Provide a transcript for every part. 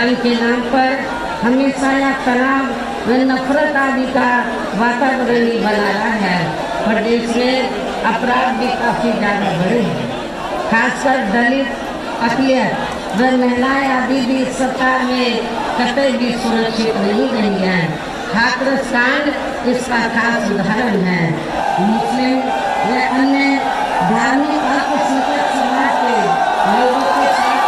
धर्म के नाम पर हमेशा या तनाव व नफरत आदि का वातावरण ही बना रहा है। प्रदेश में अपराध भी काफी ज्यादा बढ़े हैं। खासकर दलित, अपियत व महिलाएं आदि भी सरकार में कतई भी सुरक्षित नहीं रही है। हाथरस कांड इसका खास उदाहरण है। मुस्लिम व अन्य धार्मिक अल्पसंख्यक समाज के लोगों के साथ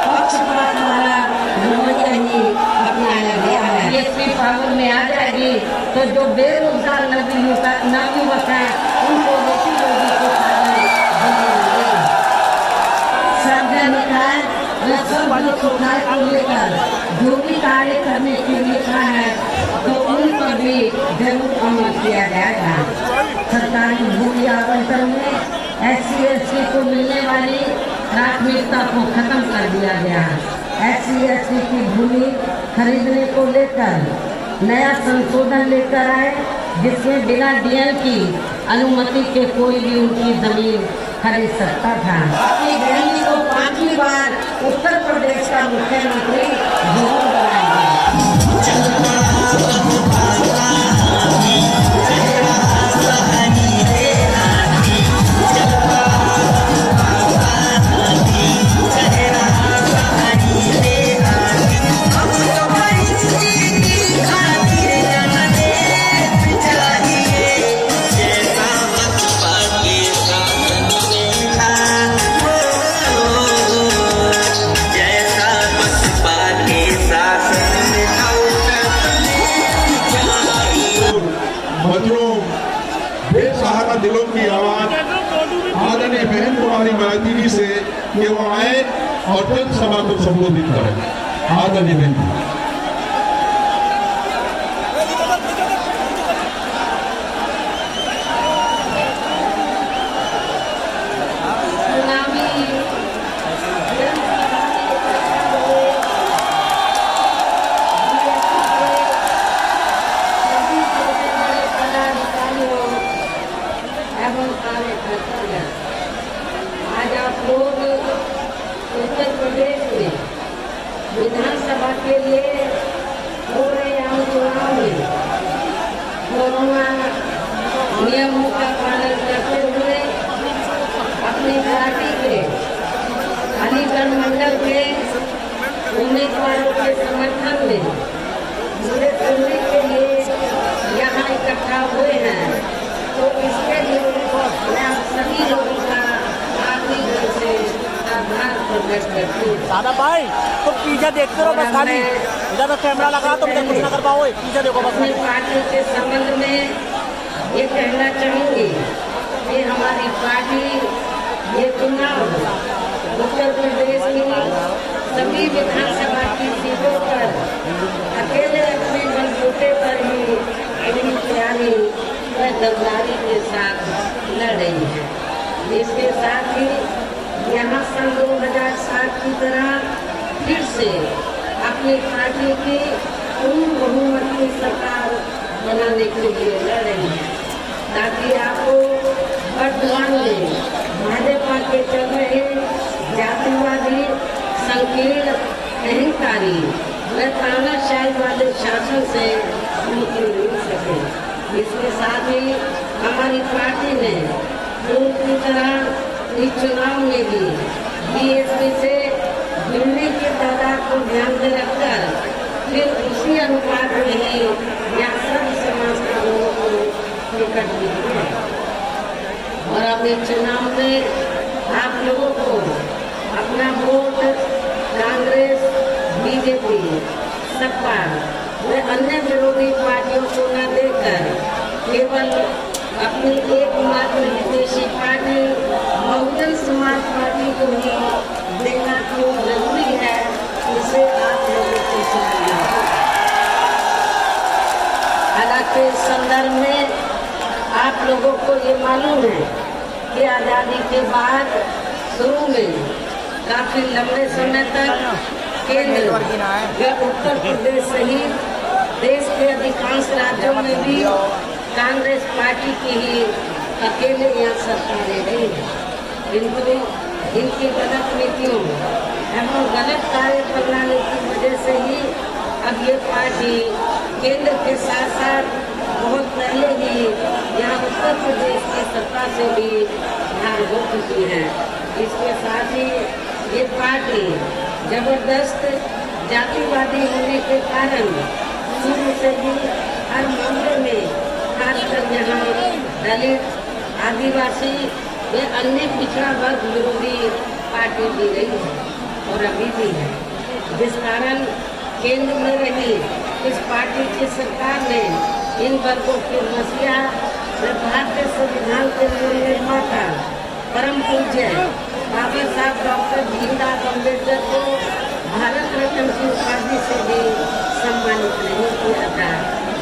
पक्षपात वाला रवैया ही अपनाया गया है। ये सिर्फ पावर में आ जाएगी तो जो बेरोजगार नवयुवक है उनको रोटी रोजी को सुधार को लेकर जो भी कार्य करने के लिए कहा है तो उन पर भी जरूर अमल किया जाएगा। सरकारी भूमि आवंटन में SC/ST को मिलने वाली प्राथमिकता को खत्म कर दिया गया। SC/ST की भूमि खरीदने को लेकर नया संशोधन लेकर आए जिसमें बिना DN की अनुमति के कोई भी उनकी जमीन खरीद सकता था। अपनी बहनी को 5वीं बार उत्तर प्रदेश का मुख्यमंत्री जरूर बनाएंगे। दिलों की आवाज आदरणीय बहन कुमारी मालती जी से कि वो आए और जन सभा को संबोधित करें। आदरणीय बहन आज आप लोग उत्तर प्रदेश में विधानसभा के लिए हो रहे आम चुनाव में कोरोना नियमों का पालन करते हुए अपनी पार्टी के अलीगढ़ मंडल के उम्मीदवारों के समर्थन में मुझे सुनने के लिए यहाँ इकट्ठा हुए हैं। तो इसके लिए मैं आप सभी लोगों का आखिरी दिल से आभार प्रकट करती हूँ। दादा भाई तो पीछे देखते रहो बस, खाली इधर कैमरा लगा तो मुझे कुछ ना कर पाओ, पीछे देखो बस। अपनी पार्टी के संबंध में ये कहना चाहूँगी कि हमारी पार्टी ये चुनाव उत्तर प्रदेश की सभी विधानसभा की सीटों पर अकेले अपने बलबूते पर ही अपनी तैयारी दमदारी के साथ लड़ रही है। इसके साथ ही यहाँ सन 2007 की तरह फिर से अपनी पार्टी की पूर्ण बहुमत की सरकार बनाने के लिए लड़ रही है ताकि आपको वर्तमान में भाजपा के चल रहे जातिवादी संकीर्ण अहंकारी व तानाशाही वाले शासन से मुक्ति मिल सके। इसके साथ ही हमारी पार्टी ने पूर्व की तरह इस चुनाव में भी BSP से जुड़ने की तादाद को ध्यान में रखकर फिर उसी अनुपात में ही यहाँ सभी समाज के लोगों को टिकट मिली है। और अब इस चुनाव में आप लोगों को अपना वोट कांग्रेस, BJP, सपा व अन्य विरोधी पार्टियों को न देकर केवल अपनी एकमात्र विदेशी पार्टी बहुजन समाज पार्टी को ही देना क्यों जरूरी है, इसे आप लोगों को समझना। हालांकि इस संदर्भ में आप लोगों को ये मालूम है कि आज़ादी के बाद शुरू में काफी लंबे समय तक केंद्र या उत्तर प्रदेश सहित देश के अधिकांश राज्यों में भी कांग्रेस पार्टी की ही अकेले यहाँ सरकारें रही है। किंतु इनकी गलत नीतियों एवं गलत कार्य प्रणाली की वजह से ही अब ये पार्टी केंद्र के साथ साथ बहुत पहले ही यहाँ उत्तर प्रदेश की सत्ता से भी बाहर हो चुकी है। इसके साथ ही ये पार्टी जबरदस्त जातिवादी होने के कारण शुरू से ही हर मामले में खासकर यहाँ दलित, आदिवासी व अन्य पिछड़ा वर्ग विरोधी पार्टी भी रही है और अभी भी है, जिस कारण केंद्र में रही इस पार्टी की सरकार ने इन वर्गों की मसीहा व भारतीय संविधान के निर्माता परम पूज्य बाबा साहब डॉक्टर भीमराव अम्बेडकर को भारत रत्न की उपाधि से भी सम्मानित नहीं किया था,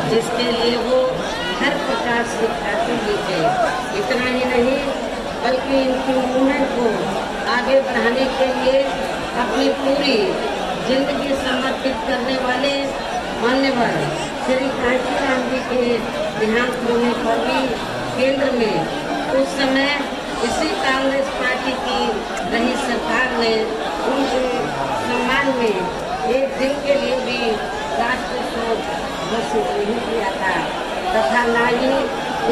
जिसके लिए वो हर प्रकार से ख्याति दी गई। इतना ही नहीं बल्कि इनकी मूवमेंट को आगे बढ़ाने के लिए अपनी पूरी जिंदगी समर्पित करने वाले मान्यवर श्री कांशीराम जी के देहांत होने पर भी केंद्र में उस समय इसी कांग्रेस पार्टी की रही सरकार ने उनके सम्मान में एक दिन के लिए भी राष्ट्र शोक घोषित नहीं किया था तथा न ही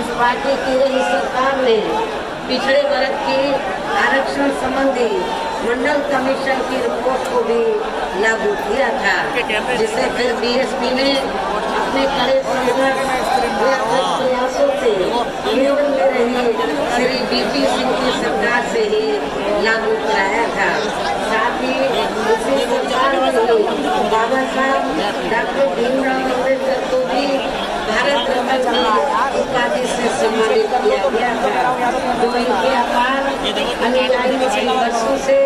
इस पार्टी की रही सरकार ने पिछड़े वर्ग की आरक्षण संबंधी मंडल कमीशन की रिपोर्ट को भी लागू किया था, जिसे फिर बीएसपी ने अपने कड़े प्रयासों से केंद्र में रही श्री बीपी सिंह की सरकार से ही लागू कराया था। साथ ही उसी सरकार में बाबा साहब डॉक्टर भीमराव अम्बेडकर को भी भारत रत्न की उपाधि से सम्मानित किया गया था, जो इनके अपार अनुयायी कई वर्षों से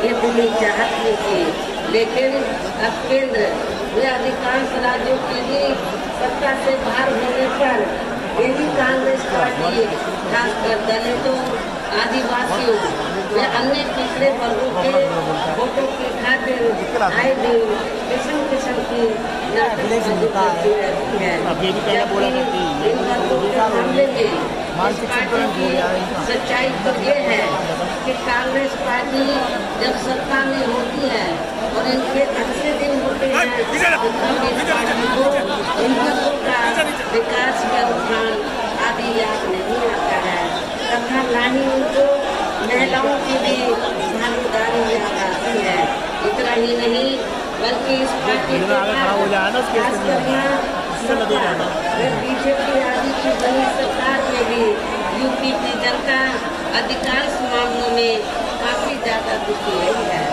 ये दिल्ली चाहत में थी। लेकिन अब केंद्र व अधिकांश राज्यों के लिए सत्ता से बाहर होने पर यही कांग्रेस पार्टी खासकर दलितों, आदिवासियों व अन्य पिछड़े वर्गों के वोटों की खातिर आए दिन किस्म किस्म की नाटकबाजी करती रहती है। इन वर्गों के मामले में पार्टी की सच्चाई तो ये है कि कांग्रेस पार्टी जब सत्ता में होती है और इनके अच्छे दिन होते हैं तो कांग्रेस पार्टी को इन वर्गों का विकास का रुझान आदि याद नहीं आता है तथा न ही उनको महिलाओं की भी भागीदारी याद आती है। इतना ही नहीं बल्कि इस पार्टी के बीजेपी आदि की बनी सरकार में भी यूपी की जनता अधिकांश मामलों में काफी ज्यादा दुखी रही है।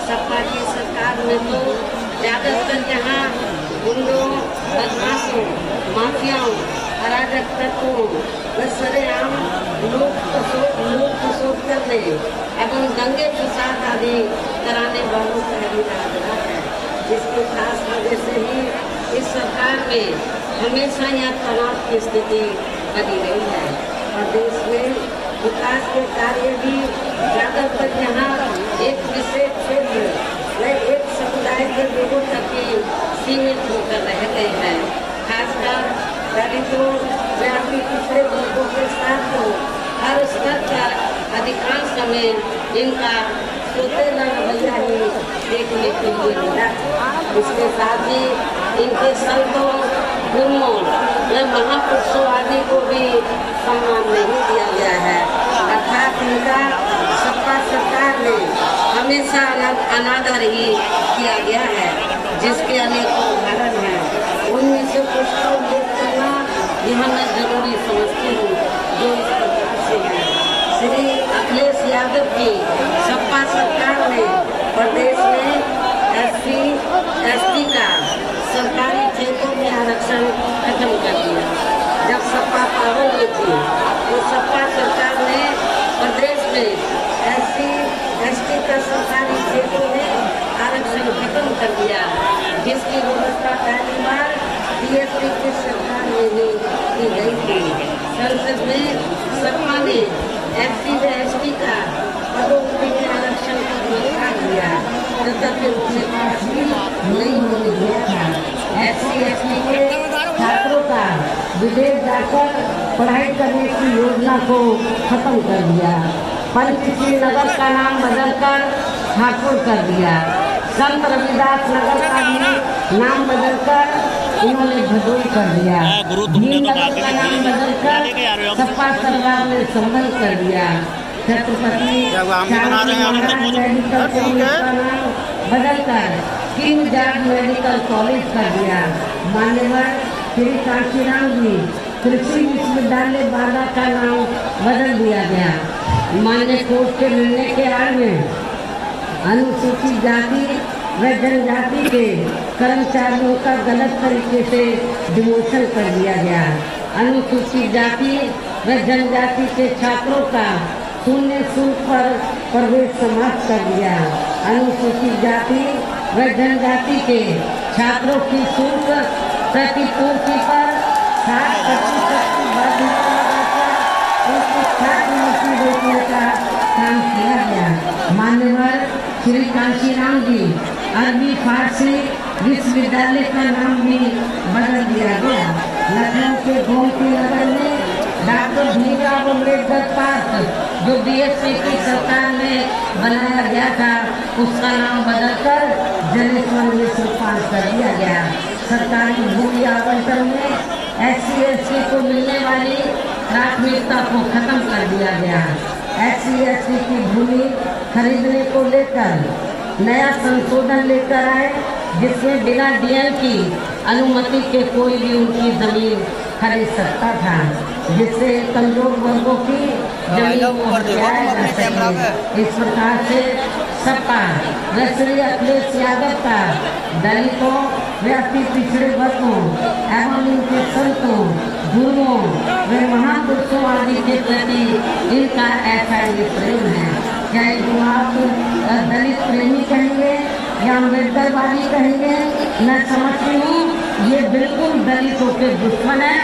सपा की सरकार में तो ज्यादातर यहाँ गुंडों, बदमाशों, माफियाओं, अराजक तत्वों व सरेआम लोक प्रसोद करने एवं दंगे फसाद आदि कराने वालों का भी राज है, जिसकी खास वजह से ही इस सरकार में हमेशा यहाँ तनाव की स्थिति बनी रही है और देश में विकास के कार्य भी ज्यादातर यहाँ एक विशेष क्षेत्र व एक समुदाय के लोगों तक ही सीमित होकर रह गए हैं। खासकर दलितों व अन्य पिछड़े वर्गों के साथ तो हर स्तर पर अधिकांश समय इनका सोतेला रवैया ही देखने के लिए मिला। इसके साथ ही इनके संतों, गुरुओं व महापुरुषों आदि को भी सम्मान नहीं दिया गया है अर्थात इनका सपा सरकार ने हमेशा अनादर ही किया गया है, जिसके अनेकों उदाहरण हैं। उनमें से कुछ को उल्लेख करना यहाँ मैं जरूरी समझती हूँ, जो इस प्रकार से है। श्री अखिलेश यादव की सपा सरकार ने प्रदेश में SC/ST का सरकारी क्षेत्रों में आरक्षण खत्म कर दिया। जब सपा पावर में थी तो सपा सरकार ने प्रदेश में SC/ST का सरकारी क्षेत्रों में आरक्षण खत्म कर दिया, जिसकी व्यवस्था पहली बार BSP की सरकार में भी की गई थी। संसद में सपा ने SC/ST का पदोन्नति में आरक्षण का व्यवस्था किया तथा फिर उसे पास भी नहीं होने दिया था। SC/ST के छात्रों का विदेश जाकर पढ़ाई करने की योजना को खत्म कर दिया। पंचशील नगर का नाम बदलकर ठाकुर कर दिया। संत रविदास नगर का भी नाम बदलकर इन्होंने भदोई कर दिया। भीमनगर का नाम बदलकर सपा सरकार ने संबल कर दिया। छत्रपति मेडिकल कॉलेज का नाम बदलकर किंग जॉर्ज मेडिकल कॉलेज कर दिया। मान्यवर श्री कांशीराम जी कृषि विश्वविद्यालय बांदा का नाम बदल दिया गया। मान्य कोर्ट के निर्णय के आड़ में अनुसूचित जाति व जनजाति के कर्मचारियों का गलत तरीके से डिमोशन कर दिया गया। अनुसूचित जाति व जनजाति के छात्रों का शून्य शुल्क पर प्रवेश समाप्त कर दिया। अनुसूचित जाति व जनजाति के छात्रों की शुल्क प्रतिपूर्ति पर 60% की बाध्यता लगाकर उनको छात्रवृत्ति देने का काम किया गया। मान्यवर श्री कांशीराम जी अरबी फारसी विश्वविद्यालय का नाम भी बदल दिया गया। लखनऊ के गोमती नगर में डॉक्टर भीमराव अम्बेडकर पार्क जो बीएसपी की सरकार ने बनाया गया था उसका नाम बदलकर जलेश्वर मिश्र पार्क कर दिया गया। सरकारी भूमि आवंटन में SC/ST को मिलने वाली प्राथमिकता को खत्म कर दिया गया। SC/ST की भूमि खरीदने को लेकर नया संशोधन लेकर आए जिसमें बिना DL की अनुमति के कोई भी उनकी जमीन खरीद सकता था, जिससे कमजोर वर्गों की जमीन को हथियाया जा सके। इस प्रकार से सपा व श्री अखिलेश यादव का दलितों व अति पिछड़े वर्गों एवं उनके संतों गुरुओं व महापुरुषों आदि के प्रति इनका ऐसा ये प्रेम है। क्या इनको आप दलित प्रेमी कहेंगे या अम्बेडकरवादी कहेंगे? मैं समझती हूँ ये बिल्कुल दलितों के दुश्मन है,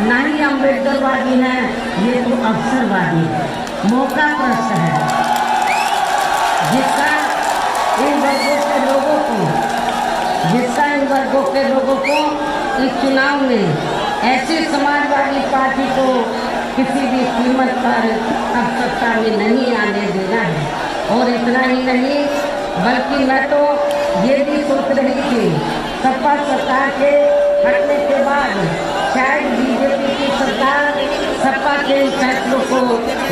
ना ही अम्बेडकरवादी है, ये तो अवसरवादी है, मौका प्रस्त है जिसका इन वर्गों के लोगों को इस चुनाव में ऐसी समाजवादी पार्टी को किसी भी कीमत पर अब सत्ता में नहीं आने देना है। और इतना ही नहीं बल्कि मैं तो ये भी सोच रही थी सपा सरकार के हटने के बाद शायद बीजेपी की सरकार सपा के फैसलों को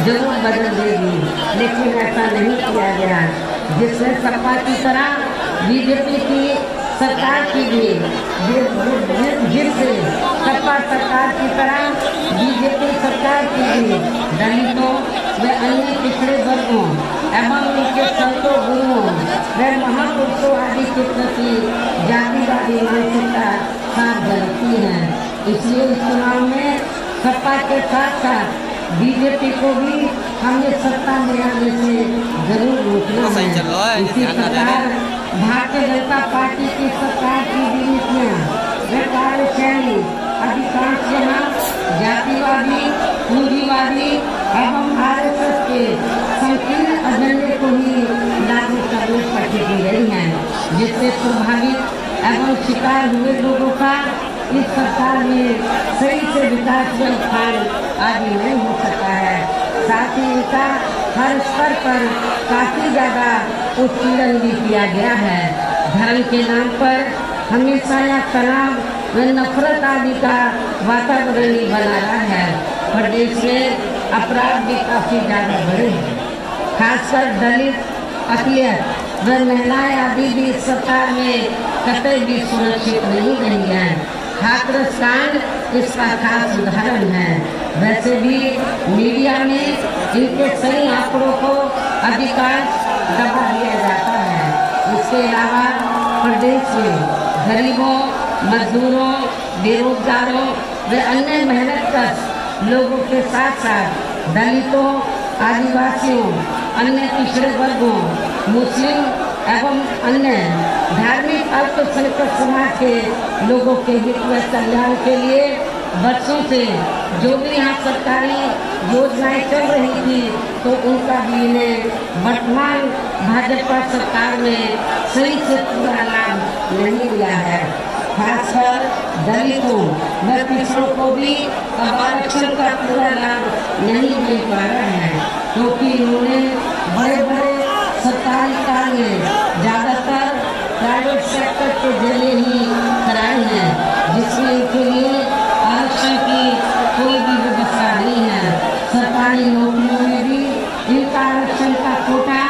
जरूर बदल देगी, लेकिन ऐसा नहीं किया गया। जिसने सपा की तरह बीजेपी की सरकार की भी जिससे सपा सरकार की तरह बीजेपी सरकार की भी दलितों व अन्य पिछड़े वर्गों एवं उनके संतों गुरुओं व महापुरुषों आदि के प्रति जातिवादी मानसिकता साफ गलती है। इसलिए इस चुनाव में सपा के साथ साथ बीजेपी को भी हमें सत्ता में आने से जरूर रोकना है। इसी प्रकार भारतीय जनता पार्टी की सरकार की नीतियाँ व कार्यशैली अधिकांश यहाँ जातिवादी पूंजीवादी एवं RSS के संकीर्ण एजेंडे को ही लागू करने पर टिकी रही है, जिससे प्रभावित एवं शिकार हुए लोगों का इस सरकार में सही से विकास व उत्थान आदि नहीं हो सका है। साथ ही इनका हर स्तर पर काफी ज्यादा उत्पीड़न भी किया गया है। धर्म के नाम पर हमेशा यह तनाव व नफरत आदि का वातावरण ही बना रहा है। प्रदेश में अपराध भी काफी ज्यादा बढ़े हैं, खासकर दलित अकलियत व महिलाएं आदि भी इस सरकार में कतई भी सुरक्षित नहीं रही है। हाथरस कांड इसका खास उदाहरण है। वैसे भी मीडिया में इनके सही आंकड़ों को अधिकांश दबा दिया जाता है। इसके अलावा प्रदेश में गरीबों, मजदूरों, बेरोजगारों व अन्य मेहनतकश लोगों के साथ साथ दलितों, आदिवासियों, अन्य पिछड़े वर्गों, मुस्लिम एवं अन्य धार्मिक अल्पसंख्यक समाज के लोगों के हित व कल्याण के लिए वर्षों से जो भी यहाँ सरकारी योजनाएं चल रही थी तो उनका भी इन्हें वर्तमान भाजपा सरकार में सही से पूरा लाभ नहीं मिला है। खासकर दलितों व पिछड़ों को भी अब आरक्षण का पूरा लाभ नहीं मिल पा रहा है। क्योंकि इन्होंने बड़े बड़े सरकारी कार्य ज़्यादातर प्राइवेट सेक्टर के जरिए ही कराए हैं, जिसमें इनके लिए आरक्षण की कोई भी व्यवस्था नहीं है। सरकारी नौकरियों में भी इनका आरक्षण का कोटा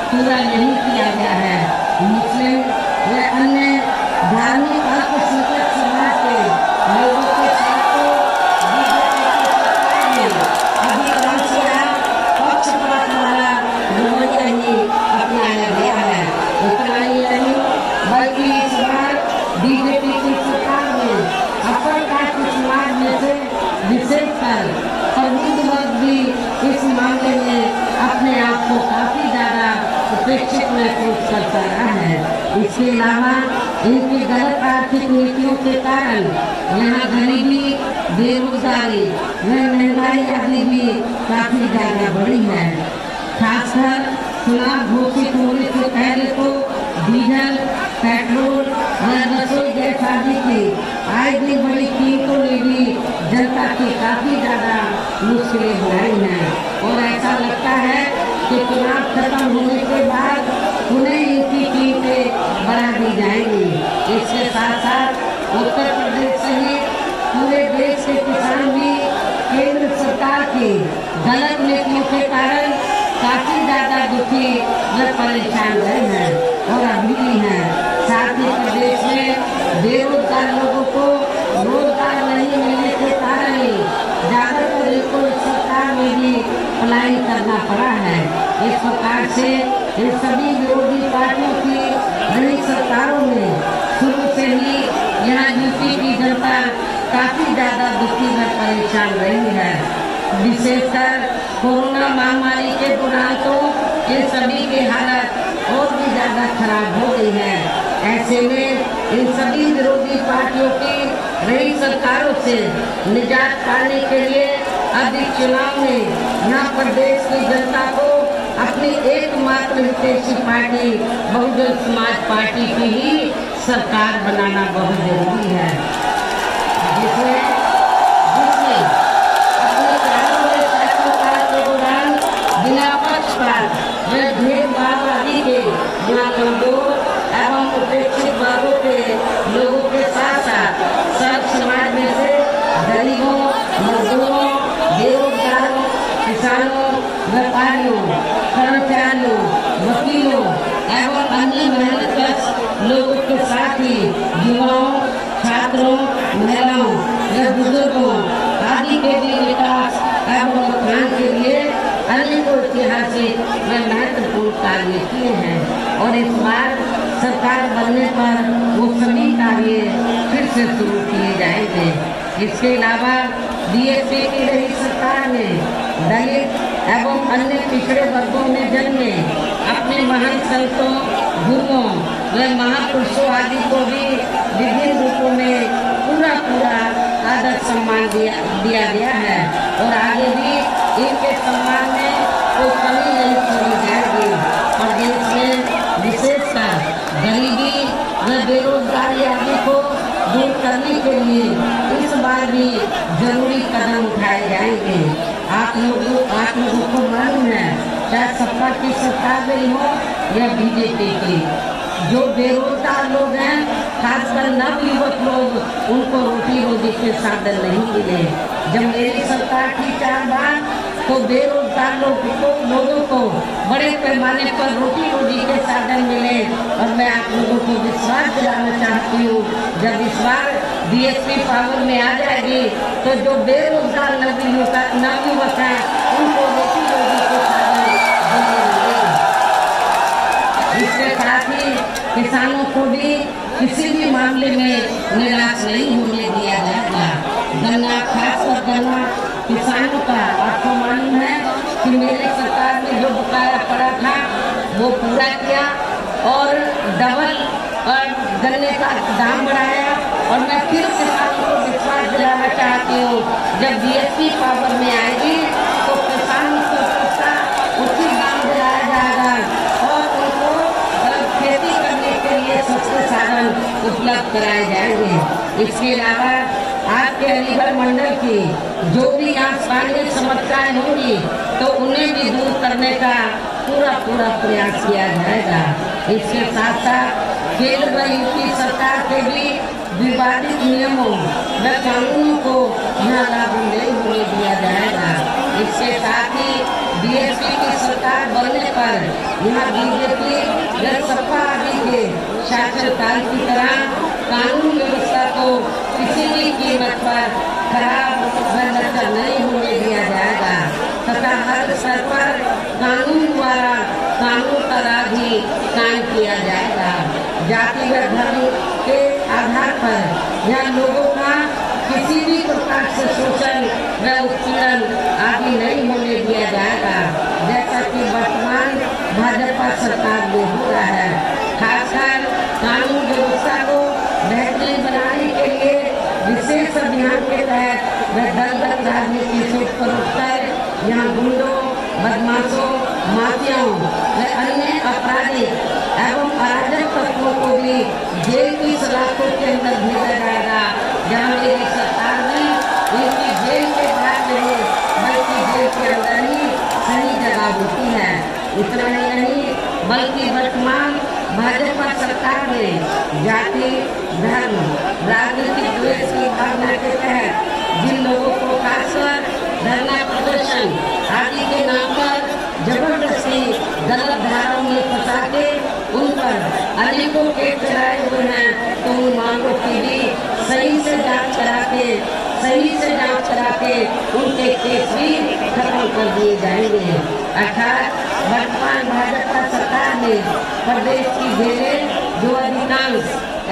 पूरा नहीं किया गया है। मुस्लिम व अन्य धार्मिक अल्पसंख्यक समाज के लोगों के साथ तो अधिकांशतः पक्षपात वाला रवैया ही अपनाया गया है। इतना ही नहीं बल्कि इस बार बीजेपी की सरकार ने अपर कास्ट समाज में से विशेषकर प्रबुद्ध वर्ग भी इस मामले में अपने आप को काफी ज्यादा उपेक्षित महसूस करता रहा है। इसके अलावा इनकी गलत आर्थिक नीतियों के कारण यहाँ गरीबी, बेरोजगारी व महंगाई आदि भी काफी ज्यादा बढ़ी है। खासकर चुनाव घोषित होने से पहले तो डीजल, पेट्रोल और रसोई गैस आदि की आय भी बड़ी कीमतों ने भी जनता की काफी ज्यादा मुश्किलें बनाई हैं और ऐसा लगता है कि चुनाव खत्म होने के बाद उन्हें इनकी कीमतें बढ़ा दी जाएंगी। इसके साथ साथ उत्तर प्रदेश सहित पूरे देश के किसान भी केंद्र सरकार की गलत नीतियों के कारण काफी ज्यादा दुखी व परेशान रहे हैं और अभी भी हैं। साथ ही प्रदेश में बेरोजगार लोगों को रोजगार नहीं मिलने के कारण ही ज्यादातर इनको सरकार में भी पलायन करना पड़ा है। इस प्रकार से इन सभी विरोधी पार्टियों की नई सरकारों में शुरू से ही यहाँ यूपी की जनता काफी ज्यादा दुखी व परेशान रही है। विशेषकर कोरोना महामारी के दौरान तो इन सभी की हालत और भी ज्यादा खराब हो गई है। ऐसे में इन सभी विरोधी पार्टियों की नई सरकारों से निजात पाने के लिए अब इस चुनाव में यहाँ प्रदेश की जनता को अपनी एकमात्र हितैषी पार्टी बहुजन समाज पार्टी की ही सरकार बनाना बहुत जरूरी है, जिसमें बिना पक्षपात व भेदभाव आदि के यहाँ कमजोर एवं उपेक्षित वर्गों के लोगों के साथ साथ सब समाज में से गरीबों, मजदूरों, बेरोजगारों, किसानों, व्यापारियों, कर्मचारियों, वकीलों एवं अन्य मेहनतकश लोगों के साथ ही युवाओं, छात्रों, महिलाओं व बुजुर्गों आदि के भी विकास एवं उत्थान के लिए अनेकों ऐतिहासिक व महत्वपूर्ण कार्य किए हैं और इस बार सरकार बनने पर वो सभी कार्य फिर से शुरू किए जाएंगे। इसके अलावा बीएसपी की नई सरकार ने दलित एवं अन्य पिछड़े वर्गों में जन्मे अपने महान संतों, गुरुओं व महापुरुषों आदि को भी विभिन्न रूपों में पूरा आदर सम्मान दिया गया है और आगे भी इनके सम्मान में कोई कमी नहीं छोड़ी जाएगी। प्रदेश में विशेषकर गरीबी व बेरोजगारी आदि को दूर करने के लिए इस बार भी जरूरी कदम उठाए जाएंगे। आप लोगों को मालूम है, चाहे सपा की सरकार रही हो या बीजेपी की, जो बेरोजगार लोग हैं, खासकर नवयुवक लोग, उनको रोटी रोजी के साधन नहीं मिले। जब मेरी सरकार थी 4 बार तो बेरोजगार लोगों को बड़े पैमाने पर रोटी रोजी के साधन मिले और मैं आप लोगों को विश्वास दिलाना चाहती हूँ, जब इस बार बीएसपी पावर में आ जाएगी तो जो बेरोजगार नवयुवक हैं उनको रोटी रोजी के साधन मिलेंगे। इसके साथ ही किसानों को भी किसी भी मामले में निराश नहीं होने दिया जाएगा। गन्ना, खासकर गन्ना किसानों का आपको मालूम है कि मेरी सरकार ने जो बकाया पड़ा था वो पूरा किया और डबल और गन्ने का दाम बढ़ाया और मैं फिर किसानों को विश्वास दिलाना चाहती हूँ, जब बीएसपी पावर में आएगी तो किसानों को सस्ता उचित दाम दिलाया जाएगा और उनको खेती करने के लिए सस्ते साधन उपलब्ध कराए जाएंगे। इसके अलावा आज के अलीगढ़ मंडल की जो भी यहाँ शारीरिक समस्याएं होंगी तो उन्हें भी दूर करने का पूरा प्रयास किया जाएगा। इसके साथ साथ केंद्र व यूपी सरकार के भी विवादित नियमों व कानूनों को यहाँ लागू नहीं होने दिया जाएगा। इसके साथ ही बीएसपी की सरकार बनने पर यहाँ बीजेपी व सपा आदि के शासनकाल की तरह कानून व्यवस्था को किसी भी कीमत पर खराब व नजर नहीं होने दिया जाएगा तथा हर स्तर पर कानून द्वारा कानून का राज ही कायम किया जाएगा। जाति व धर्म के आधार पर यहाँ लोगों का किसी भी प्रकार से शोषण व उत्पीड़न आदि नहीं होने दिया जाएगा, जैसा कि वर्तमान भाजपा सरकार में हो रहा है। खासकर कानून व्यवस्था को बेहतरीन बनाने के लिए विशेष अभियान के तहत व दलगत राजनीति से ऊपर उठकर यहाँ गुंडों, बदमाशों, माफियाओं व अन्य आपराधिक एवं अराजक तत्वों को भी जेल की सलाखों के अंदर भेजा जाएगा, जहाँ मेरी सरकार ने इनकी जेल के बाहर नहीं बल्कि जेल के अंदर ही सही जगह होती है। इतना ही नहीं बल्कि वर्तमान भाजपा सरकार ने जाति, धर्म, राजनीतिक द्वेष की भावना के तहत जिन लोगों को खासकर धरना प्रदर्शन आदि के नाम पर जबरदस्ती गलत धाराओं में फंसा के उन पर अनेकों केस चलाए हुए हैं, तो उन मांगों की भी सही से जांच करा के उनके केस भी खत्म कर दिए जाएंगे। अर्थात वर्तमान भाजपा सरकार ने प्रदेश की जेलें जो अधिकांश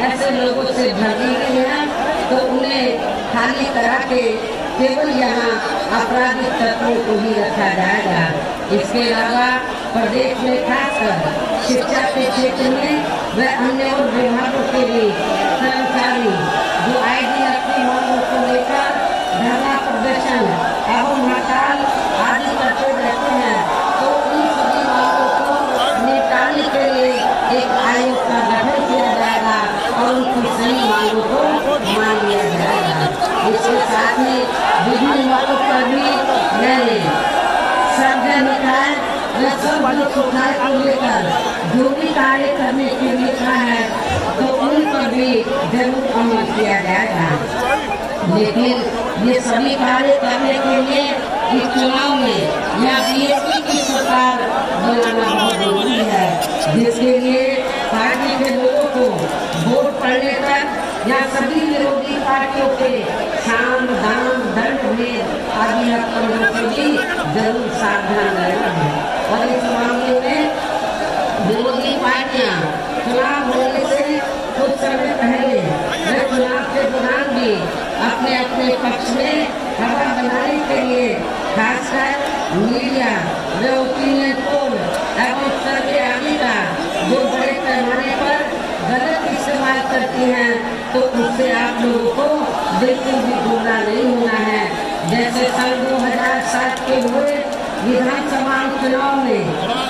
ऐसे लोगों से भर दी गई हैं तो उन्हें खाली करा के केवल यहाँ आपराधिक तत्वों को ही रखा जाएगा। इसके अलावा प्रदेश में खासकर शिक्षा के क्षेत्र में व अन्य और विभागों के लिए कर्मचारी जो आईडी अपनी मांगों को लेकर धरना प्रदर्शन एवं हड़ताल आदि करते रहते हैं, तो उन सभी मांगों को निपटाने के लिए एक आयोग का गठन किया जाएगा और उनकी सही मांगों को मान लिया जाएगा। इसके साथ ही विभिन्न मांगों पर भी मैंने सर्वे निकाय व सब सुधार को लेकर जो भी कार्य करने के लिए कहा है तो उन पर भी जरूर अमल किया जाएगा। लेकिन ये सभी कार्य करने के लिए इस चुनाव में या बीएसपी की सरकार बनाना बहुत जरूरी है, जिसके लिए पार्टी के लोगों को वोट पड़ने तक या सभी विरोधी पार्टियों के साम दाम दंड भेद आदि हथकंडों से भी जरूर सावधान रहना है। और इस मामले में विरोधी पार्टियां चुनाव होने से कुछ समय पहले व चुनाव के दौरान भी अपने अपने पक्ष में हवा बनाने के लिए खासकर मीडिया व ओपिनियन पोल एवं सर्वे आदि का जो बड़े पैमाने पर गलत इस्तेमाल करती हैं, तो उससे आप लोगों को बिल्कुल भी गुमराह नहीं होना है। जैसे सन 2007 के हुए विधानसभा चुनाव में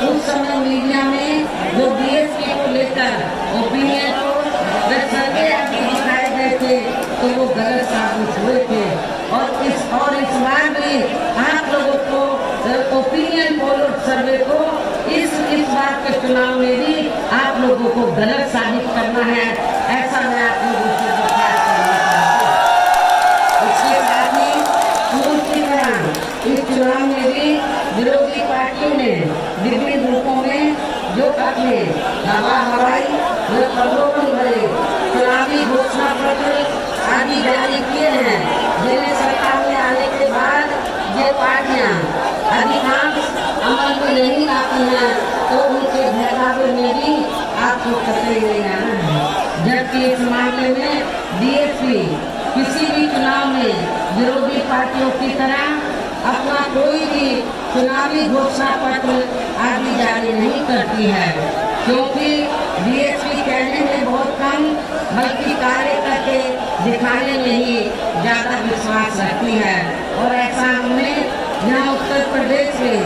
उस समय मीडिया में जो बीएसपी को लेकर ओपिनियन पोल व सर्वे आदि दिखाए गए थे तो वो गलत साबित हुए थे। और इस बार भी आप लोगों को ओपिनियन पोल और सर्वे को इस बार के चुनाव में भी आप लोगों को गलत साबित करना है, ऐसा मैं आप लोगों से दरख्वास्त करना चाहती हूँ। इसके साथ ही पूर्व की तरह इस चुनाव में भी विरोधी पार्टियों ने विभिन्न रूपों में जो अपने हवाई व प्रलोभन भरे चुनावी घोषणा पत्र आदि जारी किए हैं, जिन्हें सरकार में आने के बाद ये पार्टियां अधिकांश अमल में नहीं आती हैं, तो उनके बहकावे में भी आपको कतई नहीं आना है। जबकि इस मामले में बीएसपी किसी भी चुनाव में विरोधी पार्टियों की तरह अपना कोई भी चुनावी घोषणा पत्र आदि जारी नहीं करती है, क्योंकि बीएसपी कहने में बहुत कम बल्कि कार्य करके दिखाने में ही ज्यादा विश्वास रखती है। और ऐसा हमने यहाँ उत्तर प्रदेश में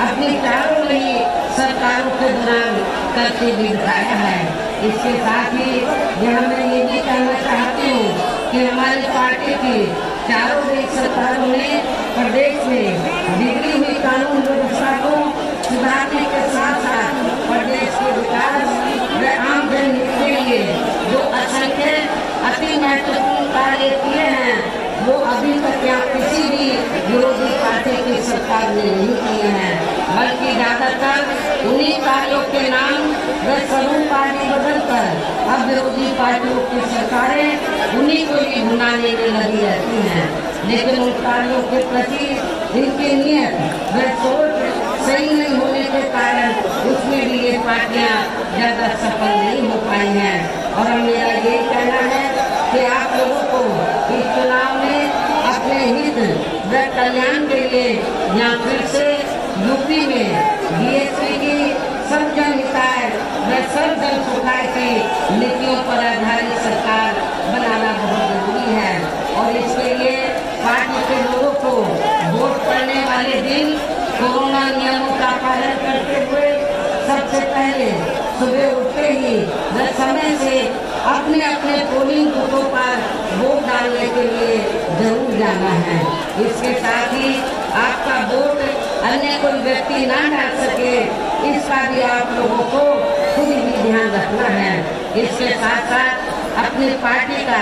अपनी चारों नई सरकारों के दौरान करके भी दिखाया है। इसके साथ ही यहाँ मैं ये भी कहना चाहती हूँ कि हमारी पार्टी की चारों देश सरकारों ने प्रदेश में बिगड़ी हुई कानून व्यवस्था को सुधारने के साथ साथ प्रदेश के विकास व आम जनहित के लिए जो असंख्य अति महत्वपूर्ण कार्य किए हैं वो अभी तक यहाँ किसी भी विरोधी पार्टी की सरकार ने नहीं किए हैं, बल्कि ज्यादातर उन्हीं कार्यों के नाम व समूह पार्टी बदलकर अब विरोधी पार्टियों की सरकारें उन्हीं को ही भुनाने में लगी रहती हैं। लेकिन उन कार्यों के प्रति इनकी नियत व सोच सही नहीं होने के कारण उसमें भी ये पार्टियां ज्यादा सफल नहीं हो पाई हैं। और मेरा ये कहना है कि आप लोगों को इस चुनाव में अपने हित व कल्याण के लिए यहाँ फिर से यूपी में बीएसपी की सब जन हिताय व सब जन सुखाय की नीतियों पर आधारित सरकार बनाना बहुत जरूरी है। और इसके लिए पार्टी के लोगों को वोट पड़ने वाले दिन कोरोना नियमों का पालन करते हुए सबसे पहले सुबह उठते ही व समय से अपने अपने पोलिंग बूथों पर वोट डालने के लिए जरूर जाना है। इसके साथ ही आपका वोट अन्य कोई व्यक्ति ना डाल सके इसका भी आप लोगों को खुद ही ध्यान रखना है। इसके साथ साथ अपनी पार्टी का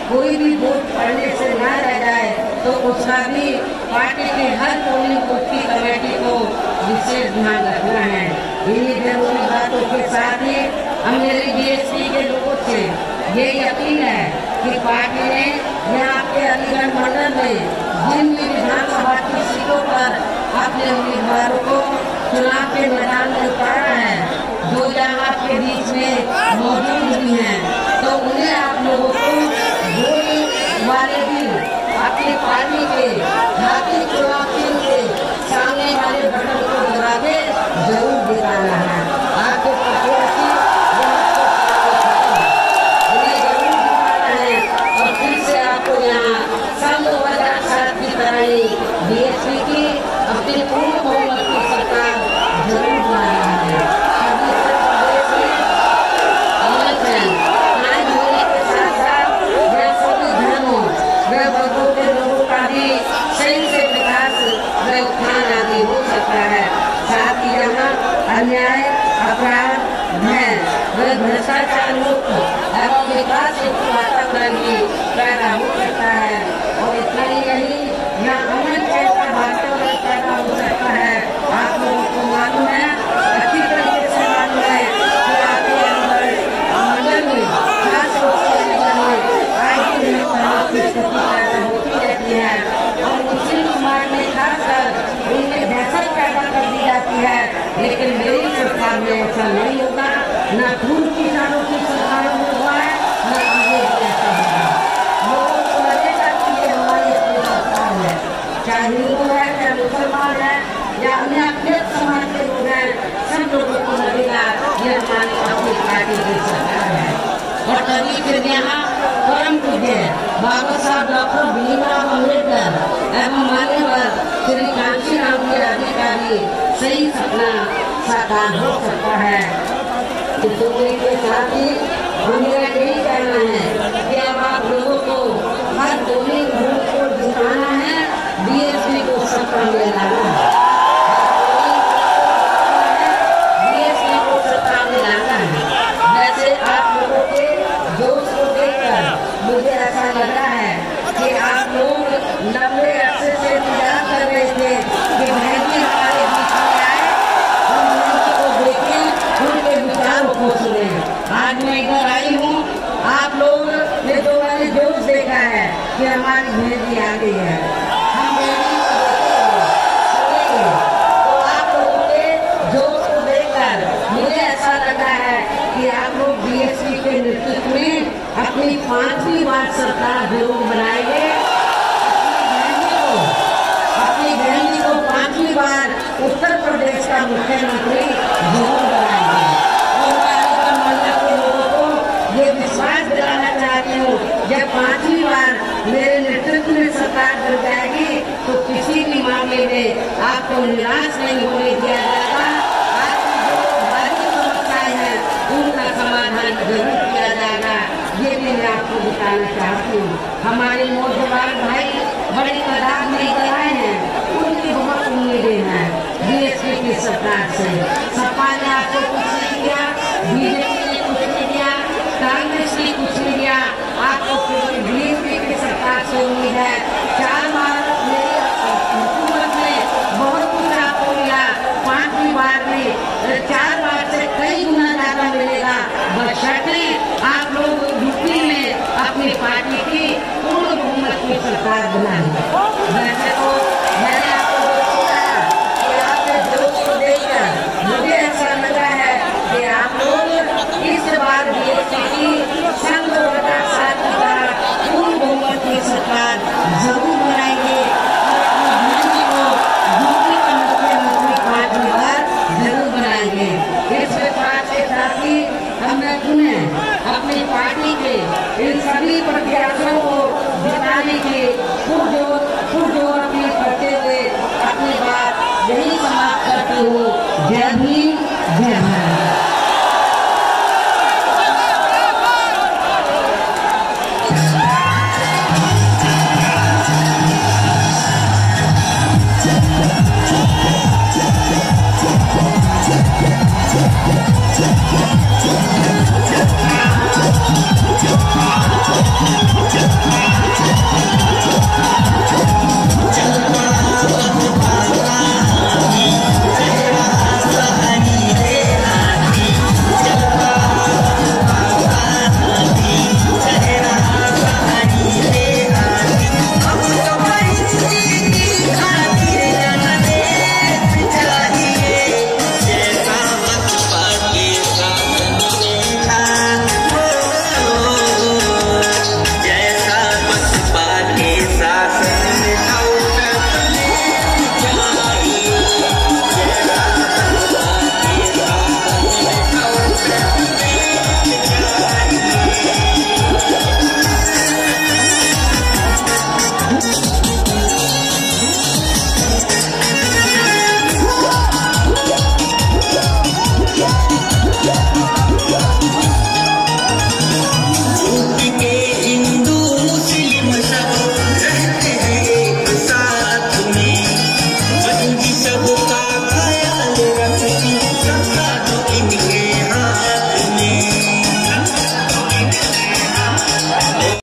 कोई भी वोट पड़ने से ना रह जाए तो उसका भी पार्टी की हर पोलिंग बूथ की कमेटी को विशेष ध्यान रखना है। इन्हीं जरूरी बातों के साथ ही हम मेरी बीएसपी के लोगों से ये यकीन है कि पार्टी ने यहाँ के अलीगढ़ मंडल में जिन भी विधानसभा की सीटों पर अपने उम्मीदवारों को चुनाव के मैदान में उतारा है, जो यहाँ आपके बीच में मौजूद भी हैं, तो उन्हें आप लोगों को वोट वाले दिन अपनी पार्टी के हाथी चुनाव चिन्ह के सामने वाले बटन को दबा के जरूर दिखाना है। आपके प्रत्याशी उन्हें जरूर दिखाना है। और फिर से आपको यहाँ सन 2007 की तरह ही बीएसपी की अपनी पूर्ण बहुमत की सरकार जरूर बनाना है। प्रदेश में अमन कायम होने के साथ साथ वह सभी धर्मों व वर्गों के लोगों का भी सही से विकास व उत्थान आदि हो सकता है। साथ ही यहाँ अन्याय, अपराध, भय व भ्रष्टाचार मुक्त एवं विकास वातावरण भी पैदा हो सकता है। और इतना ही नहीं, यहाँ अमन जैसा वातावरण पैदा हो सकता है। आप लोगों को मालूम है, अच्छी तरीके से मालूम है कि आपके अंदर मंडल में खास रूप से आज भी की स्थिति पैदा होती रहती है। और मुस्लिम समाज में खासकर उनमें दहशत पैदा कर दी जाती है। लेकिन मेरी सरकार में ऐसा नहीं होगा, न पूर्व की सालों की सरकारों में हुआ है, न आगे ऐसा होगा। लोगों को लगेगा कि ये हमारी अपनी सरकार है, चाहे हिंदू है, चाहे मुसलमान है या अन्य अपने समाज के लोग हैं, सब लोगों को लगेगा ये हमारी अपनी पार्टी की सरकार है। और तभी फिर यहाँ परम पूज्य बाबा साहब डॉक्टर भीमराव अम्बेडकर एवं मान्यवर श्री कांशीराम के अधिकारी सही सपना साकार हो सकता है। के साथ ही मेरा यही कहना है कि अब आप लोगों को हर पोलिंग बूथ को जिताना है, बीएसपी को सत्ता में लाना है, बीएसपी को सत्ता में लाना है। वैसे आप लोगों के जोश को देखकर मुझे ऐसा लगा है कि आप लोग 90 अर्से से इंतजार कर रहे थे कि बहन जी हमारे बीच में आए, हम उनको देखें, उनके विचारों को सुने। आज मैं इधर आई हूँ, आप लोग ने जो मैंने जोश देखा है कि हमारी बहन जी आ गई है, हम बहन जी को देखेंगे, तो आप लोगों के जोश को देखकर मुझे ऐसा लगा है कि आप लोग बीएसपी के नेतृत्व में अपनी 5वीं बार सरकार जरूर बनाएंगे। अपनी बहन जी को 5वीं बार उत्तर प्रदेश का मुख्यमंत्री जरूर बनाएंगे। और मैं मंडल के लोगों को ये विश्वास दिलाना चाहती हूँ, जब 5वीं बार मेरे नेतृत्व में सरकार बन जाएगी तो किसी भी मामले में आपको निराश नहीं होने दिया जाएगा। आपकी जो भारी समस्याएं हैं उनका समाधान जरूर किया जाएगा। ये भी मैं आपको बताना चाहती हूँ, हमारे नौजवान भाई बड़ी तादाद में इधर आए हैं, उनकी बहुत उम्मीदें हैं बीएसपी की सरकार से। सपा ने आपको कुछ नहीं दिया, बीजेपी ने कुछ नहीं दिया, कांग्रेस ने कुछ नहीं दिया, आपको बीएसपी की सरकार से उम्मीद है। 4 बार मेरी हुकूमत ने बहुत कुछ आपको मिला, 5वीं बार में 4 बार से कई गुना ज्यादा मिलेगा, बशर्ते आप लोग यूपी में अपनी पार्टी की पूर्ण बहुमत की सरकार बनाएं। वैसे तो मैंने आपको बताया कि आपके जोश को देखकर मुझे ऐसा लगा है कि आप लोग इस बार बीएसपी की संघ 2007 की तरह पूर्ण बहुमत की सरकार जरूर बनाएंगे और यूपी का मुख्यमंत्री 5वीं बार जरूर बनाएंगे। इस बात के साथ ही हमने पुनः अपनी पार्टी के इन सभी प्रत्याशियों को जिताने के